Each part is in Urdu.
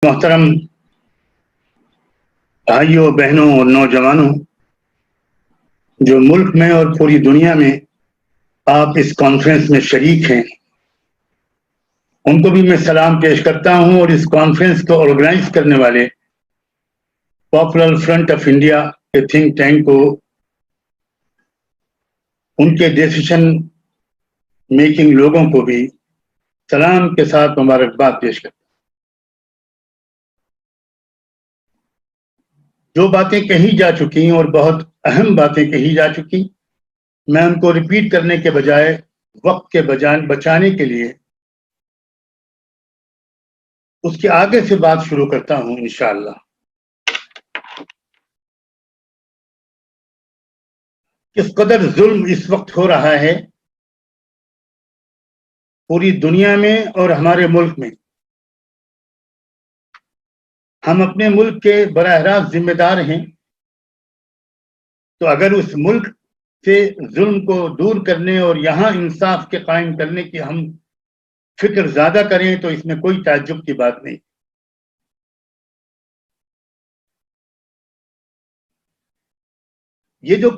محترم بھائیوں بہنوں اور نوجوانوں جو ملک میں اور پوری دنیا میں آپ اس کانفرنس میں شریک ہیں، ان کو بھی میں سلام پیش کرتا ہوں اور اس کانفرنس کو آرگنائز کرنے والے پاپولر فرنٹ آف انڈیا کے تھنک ٹینک کو ان کے ڈیسیشن میکنگ لوگوں کو بھی سلام کے ساتھ مبارکباد پیش کرتا ہوں۔ جو باتیں کہی جا چکی اور بہت اہم باتیں کہی جا چکی، میں ان کو ریپیٹ کرنے کے بجائے وقت کے بچانے کے لیے اس کے آگے سے بات شروع کرتا ہوں انشاءاللہ۔ کس قدر ظلم اس وقت ہو رہا ہے پوری دنیا میں اور ہمارے ملک میں، ہم اپنے ملک کے براہ راست ذمہ دار ہیں، تو اگر اس ملک سے ظلم کو دور کرنے اور یہاں انصاف کے قائم کرنے کی ہم فکر زیادہ کریں تو اس میں کوئی تعجب کی بات نہیں۔ یہ جو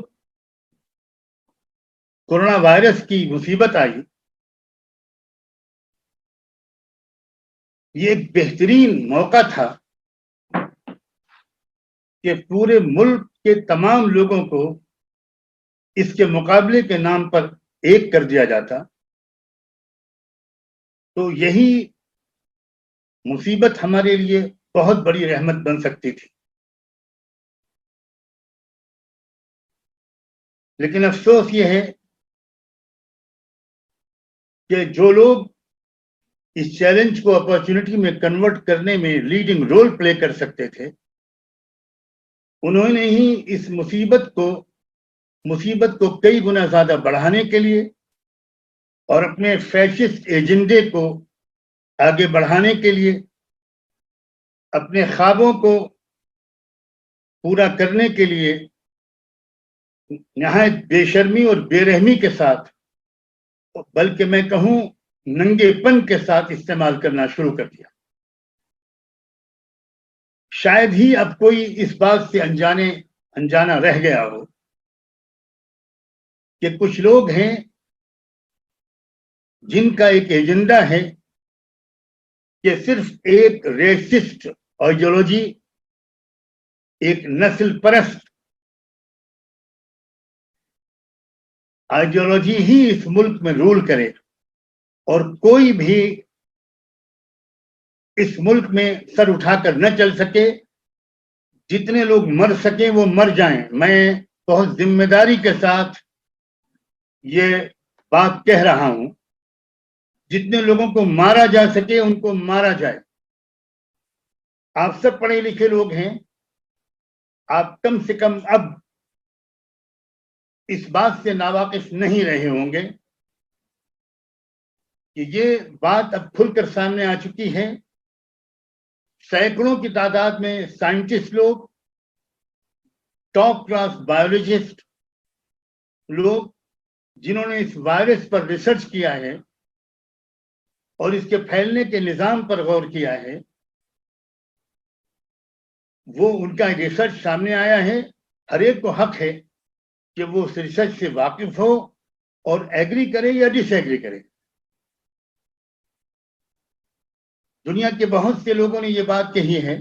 کورونا وائرس کی مصیبت آئی، یہ ایک بہترین موقع تھا کہ پورے ملک کے تمام لوگوں کو اس کے مقابلے کے نام پر ایک کر دیا جاتا، تو یہی مصیبت ہمارے لیے بہت بڑی رحمت بن سکتی تھی۔ لیکن افسوس یہ ہے کہ جو لوگ اس چیلنج کو اپارچونٹی میں کنورٹ کرنے میں لیڈنگ رول پلے کر سکتے تھے، انہوں نے ہی اس مصیبت کو کئی گنا زیادہ بڑھانے کے لیے اور اپنے فیشسٹ ایجنڈے کو آگے بڑھانے کے لیے، اپنے خوابوں کو پورا کرنے کے لیے نہایت بے شرمی اور بے رحمی کے ساتھ، بلکہ میں کہوں ننگے پن کے ساتھ استعمال کرنا شروع کر دیا۔ شاید ہی اب کوئی اس بات سے انجانا رہ گیا ہو کہ کچھ لوگ ہیں جن کا ایک ایجنڈا ہے کہ صرف ایک ریسسٹ آئیڈیالوجی، ایک نسل پرست آئیڈیالوجی ہی اس ملک میں رول کرے، اور کوئی بھی اس ملک میں سر اٹھا کر نہ چل سکے۔ جتنے لوگ مر سکیں وہ مر جائیں۔ میں بہت ذمہ داری کے ساتھ یہ بات کہہ رہا ہوں، جتنے لوگوں کو مارا جا سکے ان کو مارا جائے۔ آپ سب پڑھے لکھے لوگ ہیں، آپ کم سے کم اب اس بات سے ناواقف نہیں رہے ہوں گے کہ یہ بات اب کھل کر سامنے آ چکی ہے۔ سینکڑوں کی تعداد میں سائنٹسٹ لوگ، ٹاپ کلاس بایولوجسٹ لوگ، جنہوں نے اس وائرس پر ریسرچ کیا ہے اور اس کے پھیلنے کے نظام پر غور کیا ہے، وہ ان کا ریسرچ سامنے آیا ہے۔ ہر ایک کو حق ہے کہ وہ اس ریسرچ سے واقف ہو اور ایگری کرے یا ڈس ایگری کرے۔ دنیا کے بہت سے لوگوں نے یہ بات کہی ہے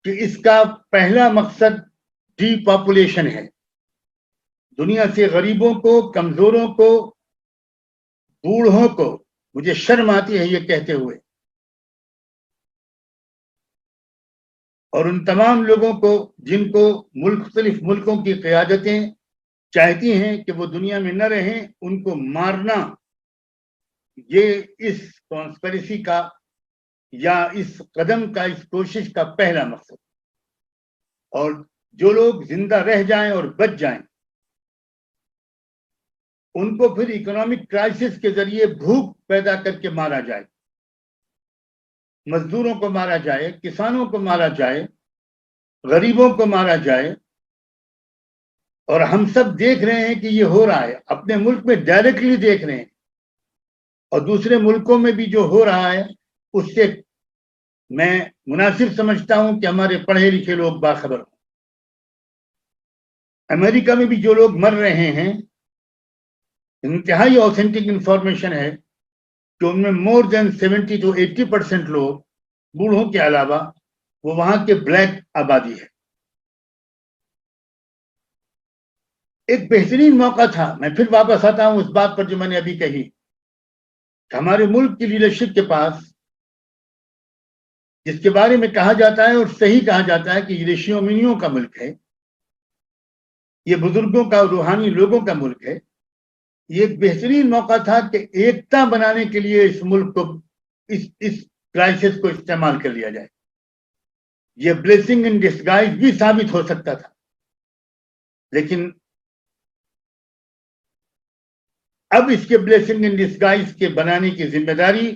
کہ اس کا پہلا مقصد ڈی پاپولیشن ہے، دنیا سے غریبوں کو، کمزوروں کو، بوڑھوں کو، مجھے شرم آتی ہے یہ کہتے ہوئے، اور ان تمام لوگوں کو جن کو مختلف ملکوں کی قیادتیں چاہتی ہیں کہ وہ دنیا میں نہ رہیں، ان کو مارنا، یہ اس کانسپریسی کا یا اس قدم کا، اس کوشش کا پہلا مقصد۔ اور جو لوگ زندہ رہ جائیں اور بچ جائیں، ان کو پھر اکنامک کرائسس کے ذریعے بھوک پیدا کر کے مارا جائے، مزدوروں کو مارا جائے، کسانوں کو مارا جائے، غریبوں کو مارا جائے۔ اور ہم سب دیکھ رہے ہیں کہ یہ ہو رہا ہے، اپنے ملک میں ڈائریکٹلی دیکھ رہے ہیں، اور دوسرے ملکوں میں بھی جو ہو رہا ہے اس سے میں مناسب سمجھتا ہوں کہ ہمارے پڑھے لکھے لوگ باخبر ہوں۔ امریکہ میں بھی جو لوگ مر رہے ہیں، انتہائی اوتھینٹک انفارمیشن ہے کہ ان میں مور دین 70 to 80% لوگ، بوڑھوں کے علاوہ، وہ وہاں کے بلیک آبادی ہے۔ ایک بہترین موقع تھا، میں پھر واپس آتا ہوں اس بات پر جو میں نے ابھی کہی، کہ ہمارے ملک کی لیڈرشپ کے پاس، جس کے بارے میں کہا جاتا ہے اور صحیح کہا جاتا ہے کہ یہ رشیوں منیوں کا ملک ہے، یہ بزرگوں کا، روحانی لوگوں کا ملک ہے، یہ ایک بہترین موقع تھا کہ ایکتا بنانے کے لیے اس ملک کو، اس کرائسس کو استعمال کر لیا جائے۔ یہ بلیسنگ ان ڈسگائز بھی ثابت ہو سکتا تھا، لیکن اب اس کے بلیسنگ ان ڈسگائز کے بنانے کی ذمہ داری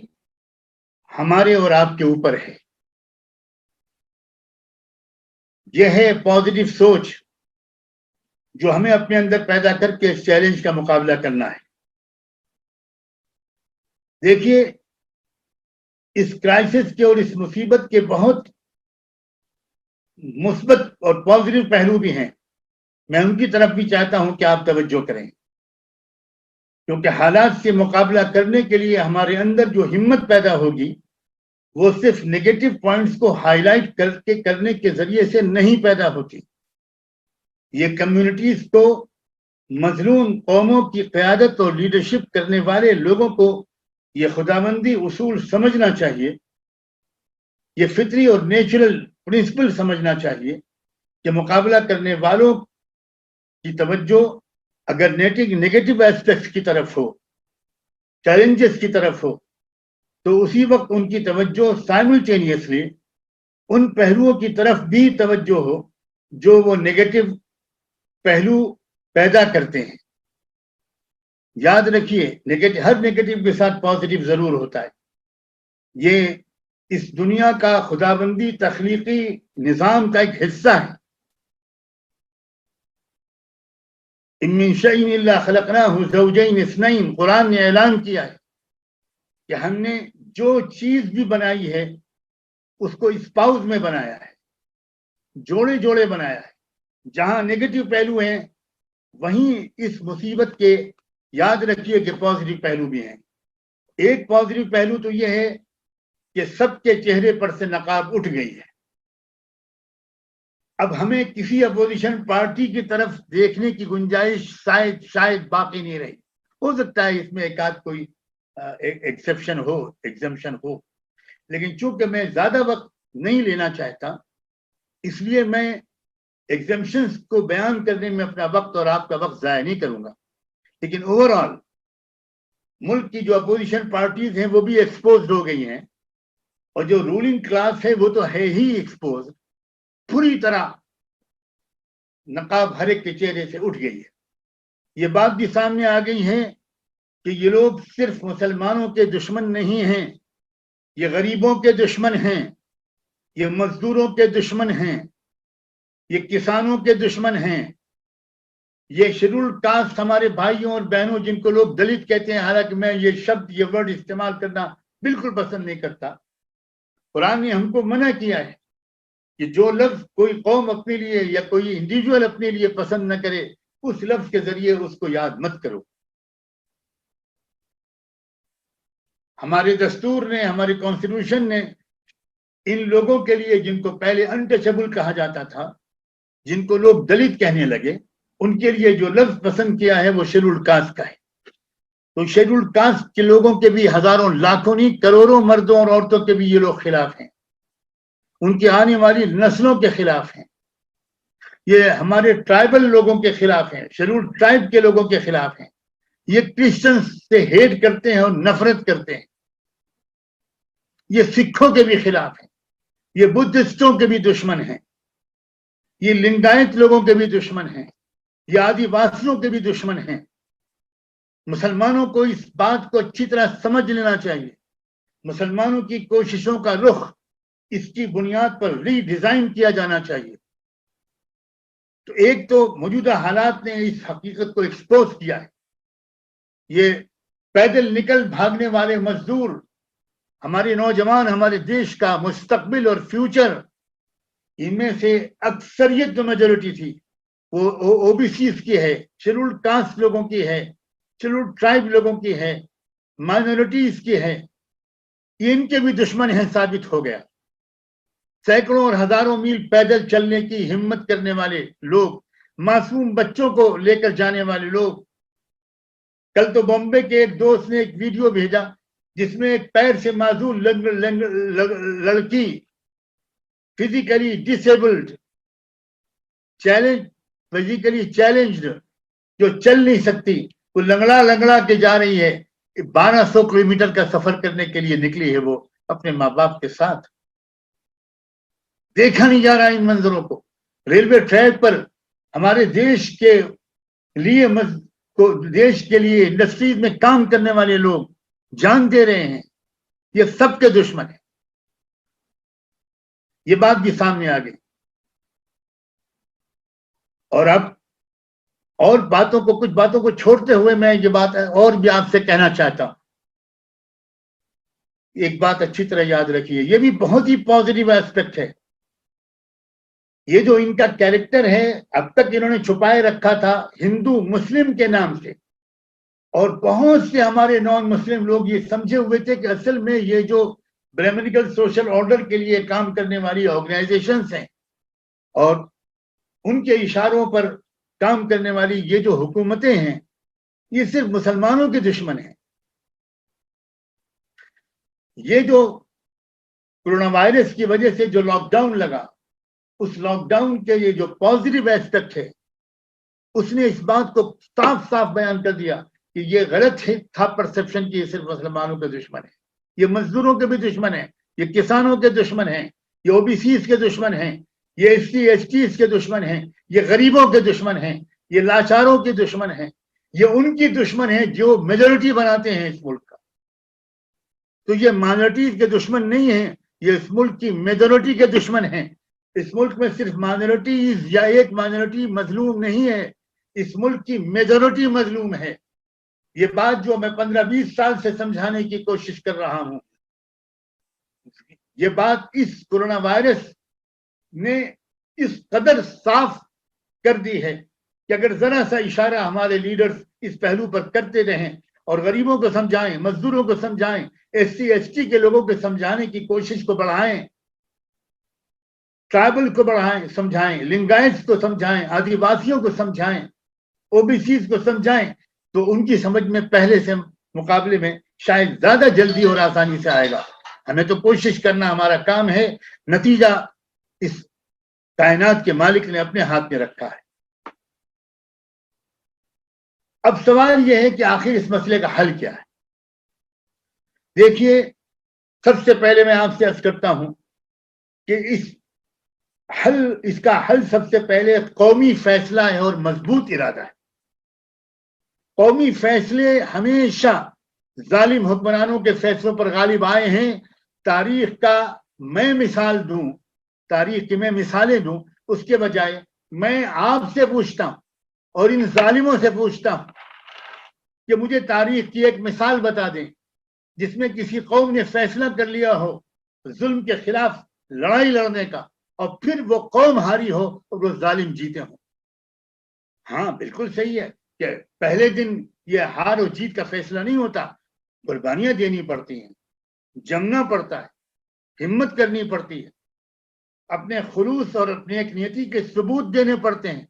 ہمارے اور آپ کے اوپر ہے۔ یہ ہے پازیٹو سوچ جو ہمیں اپنے اندر پیدا کر کے اس چیلنج کا مقابلہ کرنا ہے۔ دیکھیے، اس کرائسس کے اور اس مصیبت کے بہت مثبت اور پازیٹو پہلو بھی ہیں، میں ان کی طرف بھی چاہتا ہوں کہ آپ توجہ کریں، کیونکہ حالات سے مقابلہ کرنے کے لیے ہمارے اندر جو ہمت پیدا ہوگی وہ صرف نیگیٹو پوائنٹس کو ہائی لائٹ کرنے کے ذریعے سے نہیں پیدا ہوتی۔ یہ کمیونٹیز کو، مظلوم قوموں کی قیادت اور لیڈرشپ کرنے والے لوگوں کو یہ خداوندی اصول سمجھنا چاہیے، یہ فطری اور نیچرل پرنسپل سمجھنا چاہیے کہ مقابلہ کرنے والوں کی توجہ اگر نیگیٹو ایسپیکٹس کی طرف ہو، چیلنجز کی طرف ہو، تو اسی وقت ان کی توجہ سائملٹینیسلی ان پہلوؤں کی طرف بھی توجہ ہو جو وہ نیگیٹو پہلو پیدا کرتے ہیں۔ یاد رکھیے، ہر نیگیٹو کے ساتھ پازیٹو ضرور ہوتا ہے۔ یہ اس دنیا کا خداوندی تخلیقی نظام کا ایک حصہ ہے۔ ان من شیء الا خلقناه زوجین اثنین، قرآن نے اعلان کیا ہے کہ ہم نے جو چیز بھی بنائی ہے اس کو اسپاؤز میں بنایا ہے، جوڑے جوڑے بنایا ہے۔ جہاں نیگیٹو پہلو ہیں وہیں اس مصیبت کے یاد رکھیے کہ پازیٹو پہلو بھی ہیں۔ ایک پازیٹو پہلو تو یہ ہے کہ سب کے چہرے پر سے نقاب اٹھ گئی ہے۔ اب ہمیں کسی اپوزیشن پارٹی کی طرف دیکھنے کی گنجائش شاید باقی نہیں رہی۔ ہو سکتا ہے اس میں ایک آدھ کوئی ایکسیپشن ہو، ایگزمپشن ہو، لیکن چونکہ میں زیادہ وقت نہیں لینا چاہتا، اس لیے میں ایگزمپشنز کو بیان کرنے میں اپنا وقت اور آپ کا وقت ضائع نہیں کروں گا۔ لیکن اوور آل ملک کی جو اپوزیشن پارٹیز ہیں وہ بھی ایکسپوزڈ ہو گئی ہیں، اور جو رولنگ کلاس ہے وہ تو ہے ہی ایکسپوز، پوری طرح نقاب ہر ایک کے چہرے سے اٹھ گئی ہے۔ یہ بات بھی سامنے آ گئی ہے کہ یہ لوگ صرف مسلمانوں کے دشمن نہیں ہیں، یہ غریبوں کے دشمن ہیں، یہ مزدوروں کے دشمن ہیں، یہ کسانوں کے دشمن ہیں، یہ شیڈول کاسٹ ہمارے بھائیوں اور بہنوں جن کو لوگ دلت کہتے ہیں، حالانکہ میں یہ شبد، یہ ورڈ استعمال کرنا بالکل پسند نہیں کرتا۔ قرآن نے ہم کو منع کیا ہے کہ جو لفظ کوئی قوم اپنے لیے یا کوئی انڈیویجول اپنے لیے پسند نہ کرے، اس لفظ کے ذریعے اس کو یاد مت کرو۔ ہمارے دستور نے، ہماری کانسٹیٹیوشن نے ان لوگوں کے لیے جن کو پہلے انٹچبل کہا جاتا تھا، جن کو لوگ دلت کہنے لگے، ان کے لیے جو لفظ پسند کیا ہے وہ شیڈول کاسٹ کا ہے۔ تو شیڈول کاسٹ کے لوگوں کے بھی ہزاروں، لاکھوں نہیں، کروڑوں مردوں اور عورتوں کے بھی یہ لوگ خلاف ہیں، ان کی آنے والی نسلوں کے خلاف ہیں، یہ ہمارے ٹرائبل لوگوں کے خلاف ہیں، شیڈول ٹرائب کے لوگوں کے خلاف ہیں، یہ کرسچنز سے ہیٹ کرتے ہیں اور نفرت کرتے ہیں، یہ سکھوں کے بھی خلاف ہیں، یہ بدھسٹوں کے بھی دشمن ہیں، یہ لنگایت لوگوں کے بھی دشمن ہیں، یہ آدی واسیوں کے بھی دشمن ہیں۔ مسلمانوں کو اس بات کو اچھی طرح سمجھ لینا چاہیے۔ مسلمانوں کی کوششوں کا رخ اس کی بنیاد پر ری ڈیزائن کیا جانا چاہیے۔ تو ایک تو موجودہ حالات نے اس حقیقت کو ایکسپوز کیا ہے۔ یہ پیدل نکل بھاگنے والے مزدور ہمارے نوجوان ہمارے دیش کا مستقبل اور فیوچر، ان میں سے اکثریت جو میجورٹی تھی وہ او بی سیز کی ہے، شیڈولڈ کاسٹ لوگوں کی ہے، شیڈولڈ ٹرائب لوگوں کی ہے، مائنورٹیز کی ہے، ان کے بھی دشمن ہیں ثابت ہو گیا۔ سینکڑوں اور ہزاروں میل پیدل چلنے کی ہمت کرنے والے لوگ، معصوم بچوں کو لے کر جانے والے لوگ۔ کل تو بامبے کے ایک دوست نے ایک ویڈیو بھیجا جس میں ایک پیر سے معذور لڑکی، فزیکلی ڈسیبلڈ، فزیکلی چیلنجڈ، جو چل نہیں سکتی، وہ لنگڑا لنگڑا کے جا رہی ہے، 1200 کلومیٹر کا سفر کرنے کے لیے نکلی ہے وہ اپنے ماں باپ کے ساتھ۔ دیکھا نہیں جا رہا ان منظروں کو۔ ریلوے ٹریک پر ہمارے دیش کے لیے انڈسٹریز میں کام کرنے والے لوگ جان دے رہے ہیں، یہ سب کے دشمن ہیں۔ یہ بات بھی سامنے آ گئی۔ اور اب اور کچھ باتوں کو چھوڑتے ہوئے میں یہ بات اور بھی آپ سے کہنا چاہتا ہوں۔ ایک بات اچھی طرح یاد رکھیے، یہ بھی بہت ہی پازیٹیو ایسپیکٹ ہے۔ یہ جو ان کا کیریکٹر ہے، اب تک انہوں نے چھپائے رکھا تھا ہندو مسلم کے نام سے، اور بہت سے ہمارے نان مسلم لوگ یہ سمجھے ہوئے تھے کہ اصل میں یہ جو برہمنیکل سوشل آرڈر کے لیے کام کرنے والی آرگنائزیشنز ہیں اور ان کے اشاروں پر کام کرنے والی یہ جو حکومتیں ہیں، یہ صرف مسلمانوں کے دشمن ہیں۔ یہ جو کورونا وائرس کی وجہ سے جو لاک ڈاؤن لگا، اس لاک ڈاؤن کے یہ جو پازیٹیو ایسپیکٹ ہے، اس نے اس بات کو صاف صاف بیان کر دیا کہ یہ غلط تھا پرسپشن کی یہ صرف مسلمانوں کے دشمن ہے۔ یہ مزدوروں کے بھی دشمن ہیں، یہ کسانوں کے دشمن ہیں، یہ او بی سیز کے دشمن ہیں، یہ ایس سی ایس ٹیز کے دشمن ہیں، یہ غریبوں کے دشمن ہیں، یہ لاچاروں کے دشمن ہیں، یہ ان کی دشمن ہیں جو میجورٹی بناتے ہیں اس ملک کا۔ تو یہ مائنورٹیز کے دشمن نہیں ہیں، یہ اس ملک کی میجورٹی کے دشمن ہیں۔ اس ملک میں صرف مائنورٹیز یا ایک مائنورٹی مظلوم نہیں ہے، اس ملک کی میجورٹی مظلوم ہے۔ یہ بات جو میں 15-20 سال سے سمجھانے کی کوشش کر رہا ہوں، یہ بات اس کورونا وائرس نے اس قدر صاف کر دی ہے کہ اگر ذرا سا اشارہ ہمارے لیڈرز اس پہلو پر کرتے رہیں اور غریبوں کو سمجھائیں، مزدوروں کو سمجھائیں، ایس سی ایس ٹی کے لوگوں کو سمجھانے کی کوشش کو بڑھائیں، ٹرائبل کو بڑھائیں، سمجھائیں، لنگائٹس کو سمجھائیں، آدی واسیوں کو سمجھائیں، او بی سیز کو سمجھائیں، تو ان کی سمجھ میں پہلے سے مقابلے میں شاید زیادہ جلدی اور آسانی سے آئے گا۔ ہمیں تو کوشش کرنا ہمارا کام ہے، نتیجہ اس کائنات کے مالک نے اپنے ہاتھ میں رکھا ہے۔ اب سوال یہ ہے کہ آخر اس مسئلے کا حل کیا ہے؟ دیکھیے، سب سے پہلے میں آپ سے عرض کرتا ہوں کہ اس کا حل سب سے پہلے قومی فیصلہ ہے اور مضبوط ارادہ ہے۔ قومی فیصلے ہمیشہ ظالم حکمرانوں کے فیصلوں پر غالب آئے ہیں۔ تاریخ کا میں مثال دوں، تاریخ کی میں مثالیں دوں، اس کے بجائے میں آپ سے پوچھتا ہوں اور ان ظالموں سے پوچھتا ہوں کہ مجھے تاریخ کی ایک مثال بتا دیں جس میں کسی قوم نے فیصلہ کر لیا ہو ظلم کے خلاف لڑائی لڑنے کا، اور پھر وہ قوم ہاری ہو اور وہ ظالم جیتے ہوں۔ ہاں، بالکل صحیح ہے کہ پہلے دن یہ ہار اور جیت کا فیصلہ نہیں ہوتا، قربانیاں دینی پڑتی ہیں، جمنا پڑتا ہے، ہمت کرنی پڑتی ہے، اپنے خلوص اور اپنے ایک نیتی کے ثبوت دینے پڑتے ہیں۔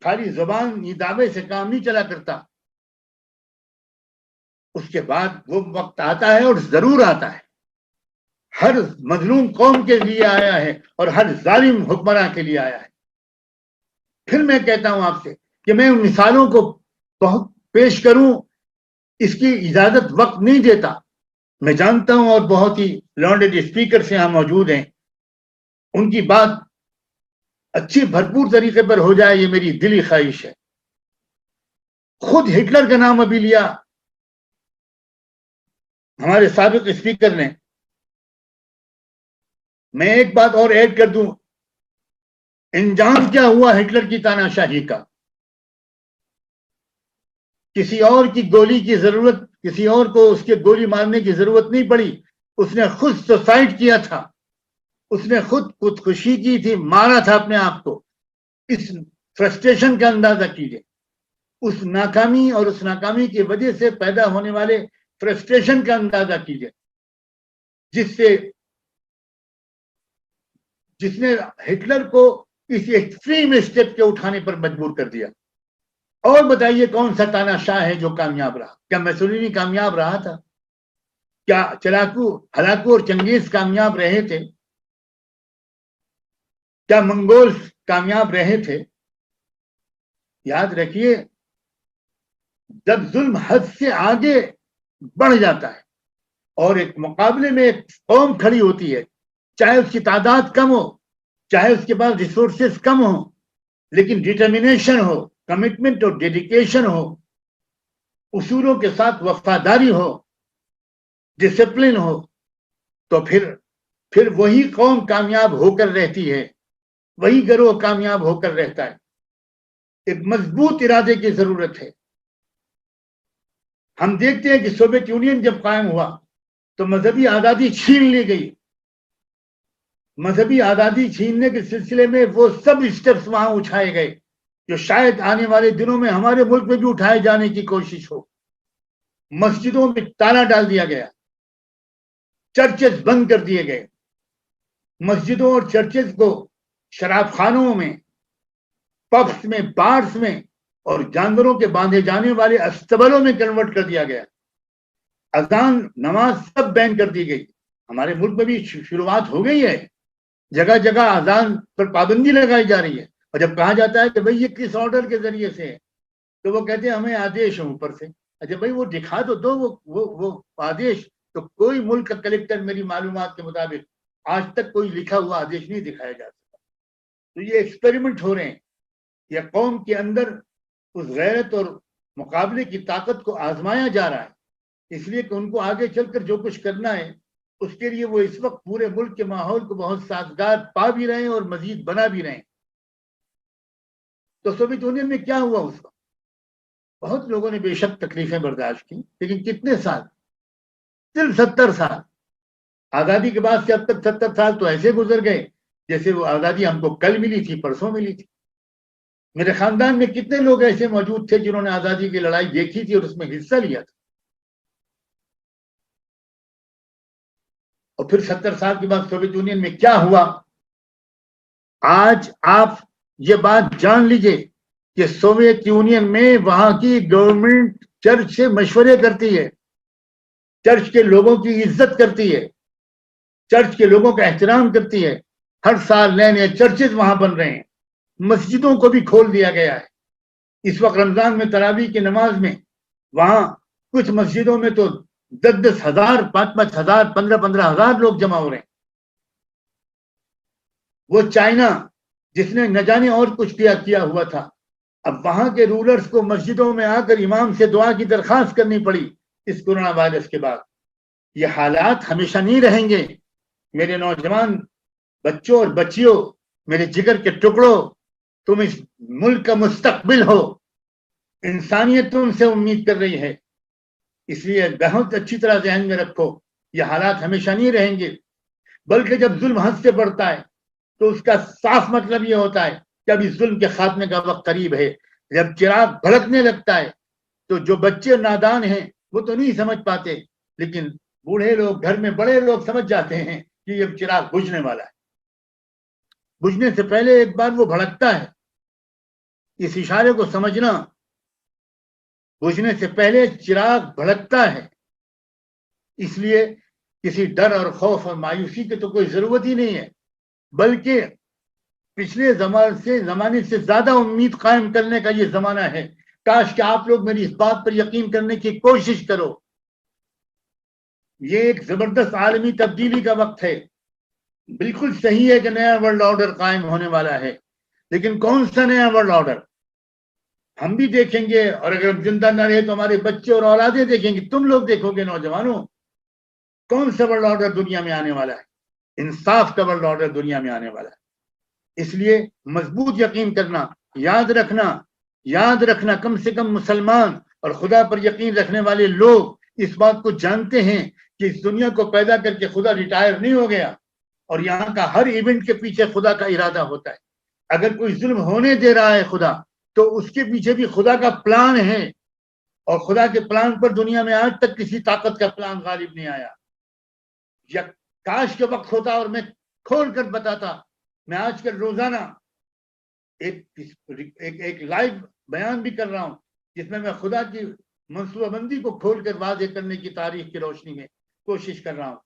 خالی زبان یہ دعوے سے کام نہیں چلا کرتا۔ اس کے بعد وہ وقت آتا ہے، اور ضرور آتا ہے، ہر مظلوم قوم کے لیے آیا ہے اور ہر ظالم حکمراں کے لیے آیا ہے۔ پھر میں کہتا ہوں آپ سے کہ میں ان مثالوں کو بہت پیش کروں، اس کی اجازت وقت نہیں دیتا۔ میں جانتا ہوں، اور بہت ہی لارنڈڈ اسپیکر سے یہاں موجود ہیں، ان کی بات اچھی بھرپور طریقے پر ہو جائے، یہ میری دلی خواہش ہے۔ خود ہٹلر کا نام ابھی لیا ہمارے سابق اسپیکر نے۔ میں ایک بات اور ایڈ کر دوں، انجام کیا ہوا ہٹلر کی تاناشاہی کا؟ کسی اور کی گولی کی ضرورت، کسی اور کو اس کے گولی مارنے کی ضرورت نہیں پڑی۔ اس نے خود سوسائڈ کیا تھا، اس نے خودکشی کی تھی، مارا تھا اپنے آپ کو. اس فرسٹریشن کا اندازہ کیجیے، اس ناکامی اور اس ناکامی کی وجہ سے پیدا ہونے والے فرسٹریشن کا اندازہ کیجیے، جس نے ہٹلر کو اس ایکسٹریم اسٹیپ کے اٹھانے پر مجبور کر دیا. اور بتائیے کون سا تاناشاہ ہے جو کامیاب رہا؟ کیا میسولینی کامیاب رہا تھا؟ کیا ہلاکو اور چنگیز کامیاب رہے تھے؟ کیا منگول کامیاب رہے تھے؟ یاد رکھیے، جب ظلم حد سے آگے بڑھ جاتا ہے اور ایک مقابلے میں ایک قوم کھڑی ہوتی ہے، چاہے اس کی تعداد کم ہو، چاہے اس کے پاس ریسورسز کم ہو، لیکن ڈٹرمنیشن ہو، کمٹمنٹ اور ڈیڈیکیشن ہو، اصولوں کے ساتھ وفاداری ہو، ڈسپلن ہو، تو پھر وہی قوم کامیاب ہو کر رہتی ہے، وہی گروہ کامیاب ہو کر رہتا ہے. ایک مضبوط ارادے کی ضرورت ہے. ہم دیکھتے ہیں کہ سوویت یونین جب قائم ہوا تو مذہبی آزادی چھین لی گئی. مذہبی آزادی چھیننے کے سلسلے میں وہ سب اسٹیپس وہاں اٹھائے گئے جو شاید آنے والے دنوں میں ہمارے ملک میں بھی اٹھائے جانے کی کوشش ہو. مسجدوں میں تالا ڈال دیا گیا، چرچز بند کر دیے گئے. مسجدوں اور چرچز کو شراب خانوں میں، پبس میں، بارس میں اور جانوروں کے باندھے جانے والے استبلوں میں کنورٹ کر دیا گیا. اذان، نماز سب بین کر دی گئی. ہمارے ملک میں بھی شروعات ہو گئی ہے، جگہ جگہ اذان پر پابندی لگائی جا رہی ہے. اور جب کہا جاتا ہے کہ بھئی یہ کس آرڈر کے ذریعے سے ہے، تو وہ کہتے ہیں ہمیں آدیش ہے اوپر سے. اچھا بھئی وہ دکھا تو دو وہ آدیش. تو کوئی ملک کا کلیکٹر میری معلومات کے مطابق آج تک کوئی لکھا ہوا آدیش نہیں دکھایا جا سکتا. تو یہ ایکسپیریمنٹ ہو رہے ہیں. یہ قوم کے اندر اس غیرت اور مقابلے کی طاقت کو آزمایا جا رہا ہے، اس لیے کہ ان کو آگے چل کر جو کچھ کرنا ہے اس کے لیے وہ اس وقت پورے ملک کے ماحول کو بہت سازگار پا بھی رہے ہیں اور مزید بنا بھی رہے ہیں. تو سوویت یونین میں کیا ہوا اس وقت؟ بہت لوگوں نے بے شک تکلیفیں برداشت کی، لیکن کتنے سال؟ صرف 70 سال. آزادی کے بعد سے اب تک 70 سال تو ایسے گزر گئے جیسے وہ آزادی ہم کو کل ملی تھی، پرسوں ملی تھی. میرے خاندان میں کتنے لوگ ایسے موجود تھے جنہوں نے آزادی کی لڑائی دیکھی تھی اور اس میں حصہ لیا تھا. اور پھر 70 سال کے بعد سوویت یونین میں کیا ہوا؟ آج آپ یہ بات جان لیجئے کہ سوویت یونین میں وہاں کی گورنمنٹ چرچ سے مشورے کرتی ہے، چرچ کے لوگوں کی عزت کرتی ہے، چرچ کے لوگوں کا احترام کرتی ہے. ہر سال نئے نئے چرچز وہاں بن رہے ہیں. مسجدوں کو بھی کھول دیا گیا ہے. اس وقت رمضان میں تراویح کی نماز میں وہاں کچھ مسجدوں میں تو 10-10 ہزار، 5-5 ہزار، 15-15 ہزار لوگ جمع ہو رہے ہیں. وہ چائنا جس نے نہ جانے اور کچھ کیا ہوا تھا، اب وہاں کے رولرز کو مسجدوں میں آ کر امام سے دعا کی درخواست کرنی پڑی اس کورونا وائرس کے بعد. یہ حالات ہمیشہ نہیں رہیں گے. میرے نوجوان بچوں اور بچیوں، میرے جگر کے ٹکڑوں، تم اس ملک کا مستقبل ہو. انسانیت تم سے امید کر رہی ہے. اس لیے بہت اچھی طرح ذہن میں رکھو، یہ حالات ہمیشہ نہیں رہیں گے. بلکہ جب ظلم حد سے بڑھتا ہے تو اس کا صاف مطلب یہ ہوتا ہے کہ اب اس ظلم کے خاتمے کا وقت قریب ہے. جب چراغ بھڑکنے لگتا ہے تو جو بچے نادان ہیں وہ تو نہیں سمجھ پاتے، لیکن بوڑھے لوگ، گھر میں بڑے لوگ سمجھ جاتے ہیں کہ یہ چراغ بجھنے والا ہے. بجھنے سے پہلے ایک بار وہ بھڑکتا ہے. اس اشارے کو سمجھنا، بجھنے سے پہلے چراغ بھڑکتا ہے. اس لیے کسی ڈر اور خوف اور مایوسی کی تو کوئی ضرورت ہی نہیں ہے، بلکہ پچھلے زمانے سے زیادہ امید قائم کرنے کا یہ زمانہ ہے. کاش کہ آپ لوگ میری اس بات پر یقین کرنے کی کوشش کرو. یہ ایک زبردست عالمی تبدیلی کا وقت ہے. بالکل صحیح ہے کہ نیا ورلڈ آرڈر قائم ہونے والا ہے، لیکن کون سا نیا ورلڈ آرڈر؟ ہم بھی دیکھیں گے، اور اگر ہم زندہ نہ رہے تو ہمارے بچے اور اولادیں دیکھیں گے. تم لوگ دیکھو گے نوجوانوں، کون سا ورلڈ آرڈر دنیا میں آنے والا ہے؟ انصاف کا ورلڈ آرڈر دنیا میں آنے والا ہے. اس لیے مضبوط یقین کرنا، یاد رکھنا کم سے کم مسلمان اور خدا پر یقین رکھنے والے لوگ اس بات کو جانتے ہیں کہ اس دنیا کو پیدا کر کے خدا ریٹائر نہیں ہو گیا اور یہاں کا ہر ایونٹ کے پیچھے خدا کا ارادہ ہوتا ہے. اگر کوئی ظلم ہونے دے رہا ہے خدا تو اس کے پیچھے بھی خدا کا پلان ہے, اور خدا کے پلان پر دنیا میں آج تک کسی طاقت کا پلان غالب نہیں آیا. یا کاش کے وقت ہوتا اور میں کھول کر بتاتا. میں آج کل روزانہ ایک لائیو بیان بھی کر رہا ہوں جس میں خدا کی منصوبہ بندی کو کھول کر واضح کرنے کی تاریخ کی روشنی میں کوشش کر رہا ہوں.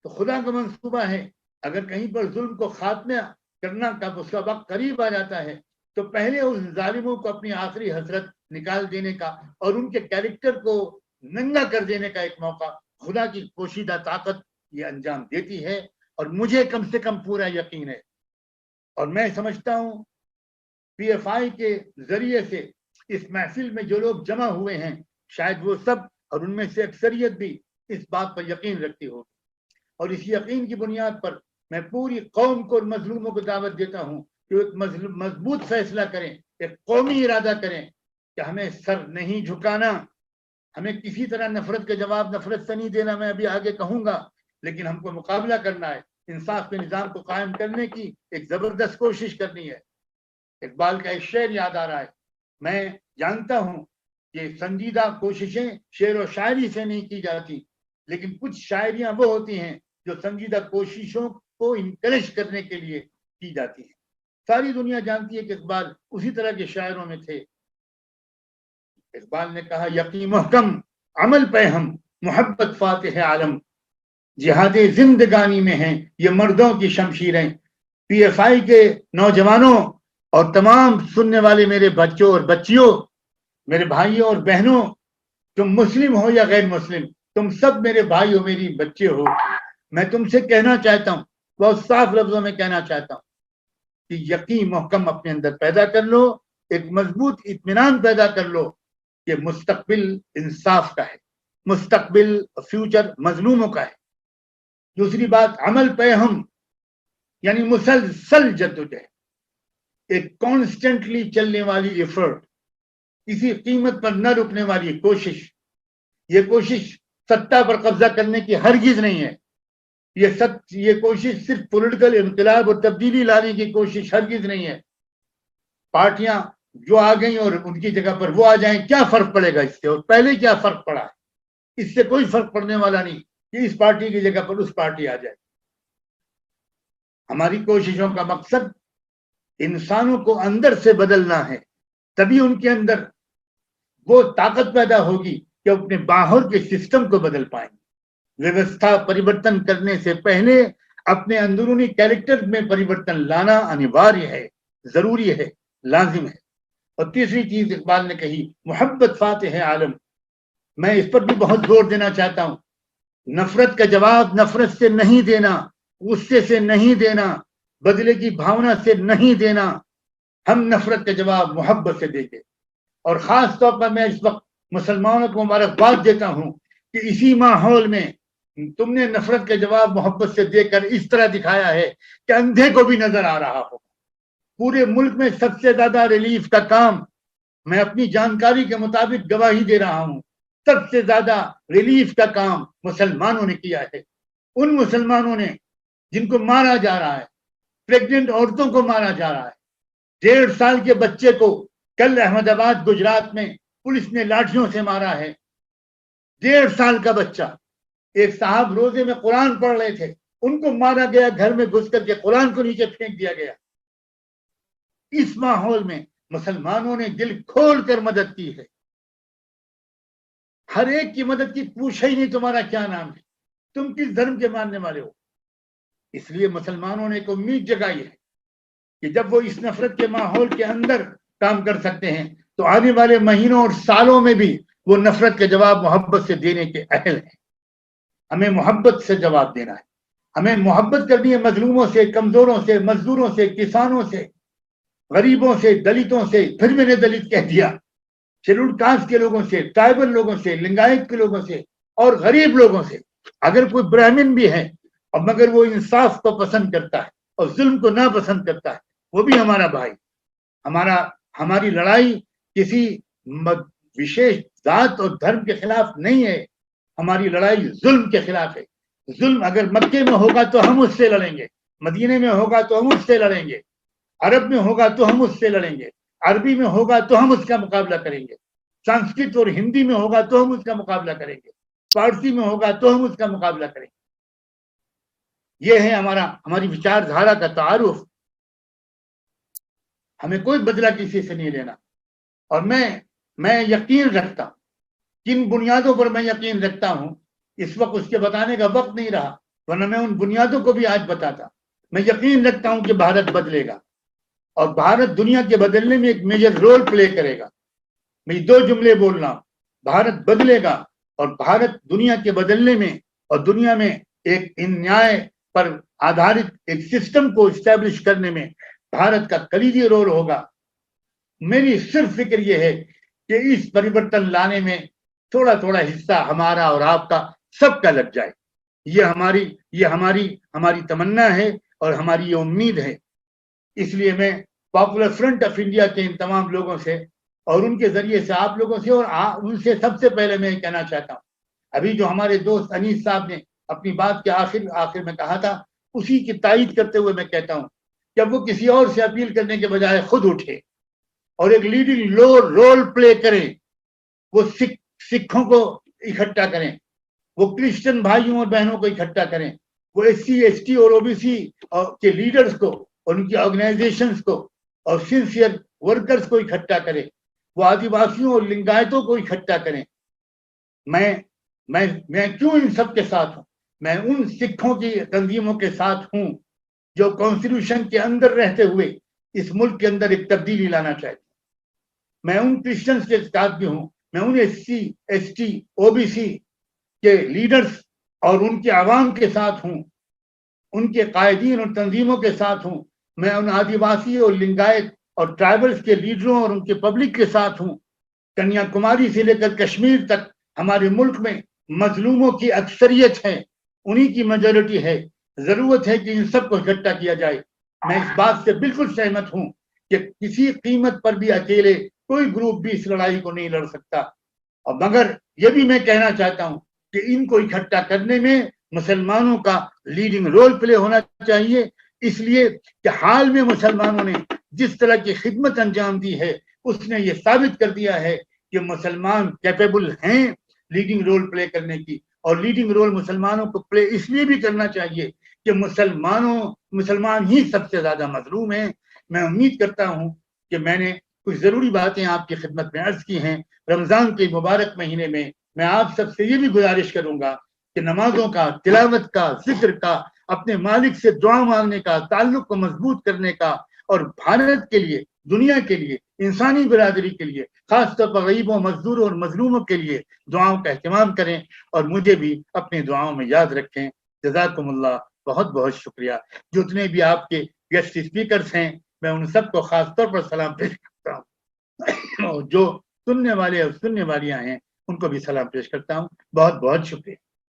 تو خدا کا منصوبہ ہے اگر کہیں پر ظلم کو خاتمہ کرنا کا اس کا وقت قریب آ جاتا ہے تو پہلے اس ظالموں کو اپنی آخری حسرت نکال دینے کا اور ان کے کیریکٹر کو ننگا کر دینے کا ایک موقع خدا کی پوشیدہ طاقت یہ انجام دیتی ہے. اور مجھے کم سے کم پورا یقین ہے اور میں سمجھتا ہوں پی ایف آئی کے ذریعے سے اس محفل میں جو لوگ جمع ہوئے ہیں شاید وہ سب اور ان میں سے اکثریت بھی اس بات پر یقین رکھتی ہو, اور اس یقین کی بنیاد پر میں پوری قوم کو اور مظلوموں کو دعوت دیتا ہوں کہ ایک مضبوط فیصلہ کریں, ایک قومی ارادہ کریں کہ ہمیں سر نہیں جھکانا, ہمیں کسی طرح نفرت کے جواب نفرت سے نہیں دینا. میں ابھی آگے کہوں گا, لیکن ہم کو مقابلہ کرنا ہے, انصاف کے نظام کو قائم کرنے کی ایک زبردست کوشش کرنی ہے. اقبال کا ایک شعر یاد آ رہا ہے, میں جانتا ہوں کہ سنجیدہ کوششیں شعر و شاعری سے نہیں کی جاتی, لیکن کچھ شاعریاں وہ ہوتی ہیں جو سنجیدہ کوششوں کو انکریج کرنے کے لیے کی جاتی ہیں. ساری دنیا جانتی ہے کہ اقبال اسی طرح کے شاعروں میں تھے. اقبال نے کہا یقین محکم عمل پہ ہم محبت فاتح عالم, جہاد زندگانی میں ہیں یہ مردوں کی شمشیریں. پی ایف آئی کے نوجوانوں اور تمام سننے والے میرے بچوں اور بچیوں, میرے بھائیوں اور بہنوں, تم مسلم ہو یا غیر مسلم, تم سب میرے بھائی ہو, میری بچے ہو. میں تم سے کہنا چاہتا ہوں, بہت صاف لفظوں میں کہنا چاہتا ہوں کہ یقین محکم اپنے اندر پیدا کر لو, ایک مضبوط اطمینان پیدا کر لو کہ مستقبل انصاف کا ہے, مستقبل فیوچر مظلوموں کا ہے. دوسری بات عمل پہ ہم یعنی مسلسل جدوجہد, ایک کانسٹنٹلی چلنے والی ایفرٹ, کسی قیمت پر نہ رکنے والی کوشش. یہ کوشش سطح پر قبضہ کرنے کی ہرگز نہیں ہے, یہ کوشش صرف پولیٹیکل انقلاب اور تبدیلی لانے کی کوشش ہرگز نہیں ہے. پارٹیاں جو آ گئیں اور ان کی جگہ پر وہ آ جائیں, کیا فرق پڑے گا اس سے, اور پہلے کیا فرق پڑا ہے, اس سے کوئی فرق پڑنے والا نہیں کہ اس پارٹی کی جگہ پر اس پارٹی آ جائے. ہماری کوششوں کا مقصد انسانوں کو اندر سے بدلنا ہے, تبھی ان کے اندر وہ طاقت پیدا ہوگی کہ اپنے باہر کے سسٹم کو بدل پائیں. ویوستھا پریورتن کرنے سے پہلے اپنے اندرونی کیریکٹر میں پریورتن لانا انیواریہ ہے, ضروری ہے, لازم ہے. اور تیسری چیز اقبال نے کہی محبت فاتح عالم. میں اس پر بھی بہت زور دینا چاہتا ہوں, نفرت کا جواب نفرت سے نہیں دینا, غصے سے نہیں دینا, بدلے کی بھاونا سے نہیں دینا. ہم نفرت کا جواب محبت سے دیں گے. اور خاص طور پر میں اس وقت مسلمانوں کو مبارکباد دیتا ہوں کہ اسی ماحول میں تم نے نفرت کا جواب محبت سے دے کر اس طرح دکھایا ہے کہ اندھے کو بھی نظر آ رہا ہو. پورے ملک میں سب سے زیادہ ریلیف کا کام, میں اپنی جانکاری کے مطابق گواہی دے رہا ہوں, سب سے زیادہ ریلیف کا کام مسلمانوں نے کیا ہے. ان مسلمانوں نے جن کو مارا جا رہا ہے, پریگننٹ عورتوں کو مارا جا رہا ہے, 1.5 سال کے بچے کو کل احمد آباد گجرات میں پولیس نے لاٹھیوں سے مارا ہے. 1.5 سال کا بچہ, ایک صاحب روزے میں قرآن پڑھ رہے تھے, ان کو مارا گیا, گھر میں گھس کر کے قرآن کو نیچے پھینک دیا گیا. اس ماحول میں مسلمانوں نے دل کھول کر مدد کی ہے. ہر ایک کی مدد کی, پوچھا ہی نہیں تمہارا کیا نام ہے, تم کس دھرم کے ماننے والے ہو. اس لیے مسلمانوں نے ایک امید جگائی ہے کہ جب وہ اس نفرت کے ماحول کے اندر کام کر سکتے ہیں تو آنے والے مہینوں اور سالوں میں بھی وہ نفرت کے جواب محبت سے دینے کے اہل ہیں. ہمیں محبت سے جواب دینا ہے, ہمیں محبت کرنی ہے مظلوموں سے, کمزوروں سے, مزدوروں سے, کسانوں سے, غریبوں سے, دلتوں سے. پھر میں نے دلت کہہ دیا, شیڈول کاسٹ کے لوگوں سے, ٹرائبل لوگوں سے, لنگایت کے لوگوں سے اور غریب لوگوں سے. اگر کوئی برہمن بھی ہے اور مگر وہ انصاف کو پسند کرتا ہے اور ظلم کو ناپسند کرتا ہے, وہ بھی ہمارا بھائی. ہماری لڑائی کسی وشیش ذات اور دھرم کے خلاف نہیں ہے, ہماری لڑائی ظلم کے خلاف ہے. ظلم اگر مکے میں ہوگا تو ہم اس سے لڑیں گے, مدینے میں ہوگا تو ہم اس سے لڑیں گے, عرب میں ہوگا تو ہم اس سے لڑیں گے, عربی میں ہوگا تو ہم اس کا مقابلہ کریں گے, سنسکرت اور ہندی میں ہوگا تو ہم اس کا مقابلہ کریں گے, فارسی میں ہوگا تو ہم اس کا مقابلہ کریں گے. یہ ہے ہماری وچار دھارا کا تعارف. ہمیں کوئی بدلہ کسی سے نہیں لینا. اور میں یقین رکھتا ہوں, کن بنیادوں پر میں یقین رکھتا ہوں اس وقت اس کے بتانے کا وقت نہیں رہا, ورنہ میں ان بنیادوں کو بھی آج بتاتا. میں یقین رکھتا ہوں کہ بھارت بدلے گا, اور بھارت دنیا کے بدلنے میں ایک میجر رول پلے کرے گا. میں 2 جملے بول رہا ہوں, بھارت بدلے گا, اور بھارت دنیا کے بدلنے میں اور دنیا میں ایک انیائے پر آدھارت ایک سسٹم کو اسٹیبلش کرنے میں بھارت کا کلیدی رول ہوگا. میری صرف فکر یہ ہے کہ اس پریورتن لانے میں تھوڑا تھوڑا حصہ ہمارا اور آپ کا سب کا لگ جائے. یہ ہماری تمنا ہے اور ہماری یہ امید ہے. اس لیے میں پاپولر فرنٹ آف انڈیا کے ان تمام لوگوں سے اور ان کے ذریعے سے آپ لوگوں سے اور ان سے سب سے پہلے میں کہنا چاہتا ہوں, ابھی جو ہمارے دوست انیس صاحب نے اپنی بات کے آخر میں کہا تھا, اسی کی تائید کرتے ہوئے میں کہتا ہوں کہ اب وہ کسی اور سے اپیل کرنے کے بجائے خود اٹھے اور ایک لیڈنگ رول پلے کریں. وہ سکھوں کو اکٹھا کریں, وہ کرسچن بھائیوں اور بہنوں کو اکٹھا کریں, وہ SC ST اور OBC کے لیڈرز کو اور ان کی آرگنائزیشنز کو اور سنسیئر ورکرز کو اکٹھا کریں, وہ آدیواسیوں اور لنگایتوں کو اکٹھا کریں. میں کیوں ان سب کے ساتھ ہوں؟ میں ان سکھوں کی تنظیموں کے ساتھ ہوں جو کانسٹیٹیوشن کے اندر رہتے ہوئے اس ملک کے اندر ایک تبدیلی لانا چاہتے ہیں. میں ان کرسچنز کے ساتھ بھی ہوں, میں ان SC ST OBC کے لیڈرز اور ان کے عوام کے ساتھ ہوں, ان کے قائدین اور تنظیموں کے ساتھ ہوں. میں ان آدیواسی اور لنگایت اور ٹرائبلز کے لیڈروں اور ان کے پبلک کے ساتھ ہوں. کنیا کماری سے لے کر کشمیر تک ہمارے ملک میں مظلوموں کی اکثریت ہے, انہی کی میجورٹی ہے. ضرورت ہے کہ ان سب کو اکٹھا کیا جائے. میں اس بات سے بالکل سہمت ہوں کہ کسی قیمت پر بھی اکیلے کوئی گروپ بھی اس لڑائی کو نہیں لڑ سکتا. اور مگر یہ بھی میں کہنا چاہتا ہوں کہ ان کو اکٹھا کرنے میں مسلمانوں کا لیڈنگ رول پلے ہونا چاہیے, اس لیے کہ حال میں مسلمانوں نے جس طرح کی خدمت انجام دی ہے اس نے یہ ثابت کر دیا ہے کہ مسلمان کیپیبل ہیں لیڈنگ رول پلے کرنے کی. اور لیڈنگ رول مسلمانوں کو پلے اس لیے بھی کرنا چاہیے کہ مسلمان ہی سب سے زیادہ مظلوم ہیں. میں امید کرتا ہوں کہ میں نے کچھ ضروری باتیں آپ کی خدمت میں عرض کی ہیں. رمضان کے مبارک مہینے میں آپ سب سے یہ بھی گزارش کروں گا کہ نمازوں کا, تلاوت کا, ذکر کا, اپنے مالک سے دعا مانگنے کا, تعلق کو مضبوط کرنے کا, اور بھارت کے لیے, دنیا کے لیے, انسانی برادری کے لیے, خاص طور پر غریبوں, مزدوروں اور مظلوموں کے لیے دعاؤں کا اہتمام کریں اور مجھے بھی اپنی دعاؤں میں یاد رکھیں. جزاکم اللہ, بہت بہت شکریہ. جتنے بھی آپ کے گیسٹ اسپیکرز ہیں میں ان سب کو خاص طور پر سلام پیش کرتا ہوں, جو سننے والے اور سننے والیاں ہیں ان کو بھی سلام پیش کرتا ہوں. بہت بہت شکریہ.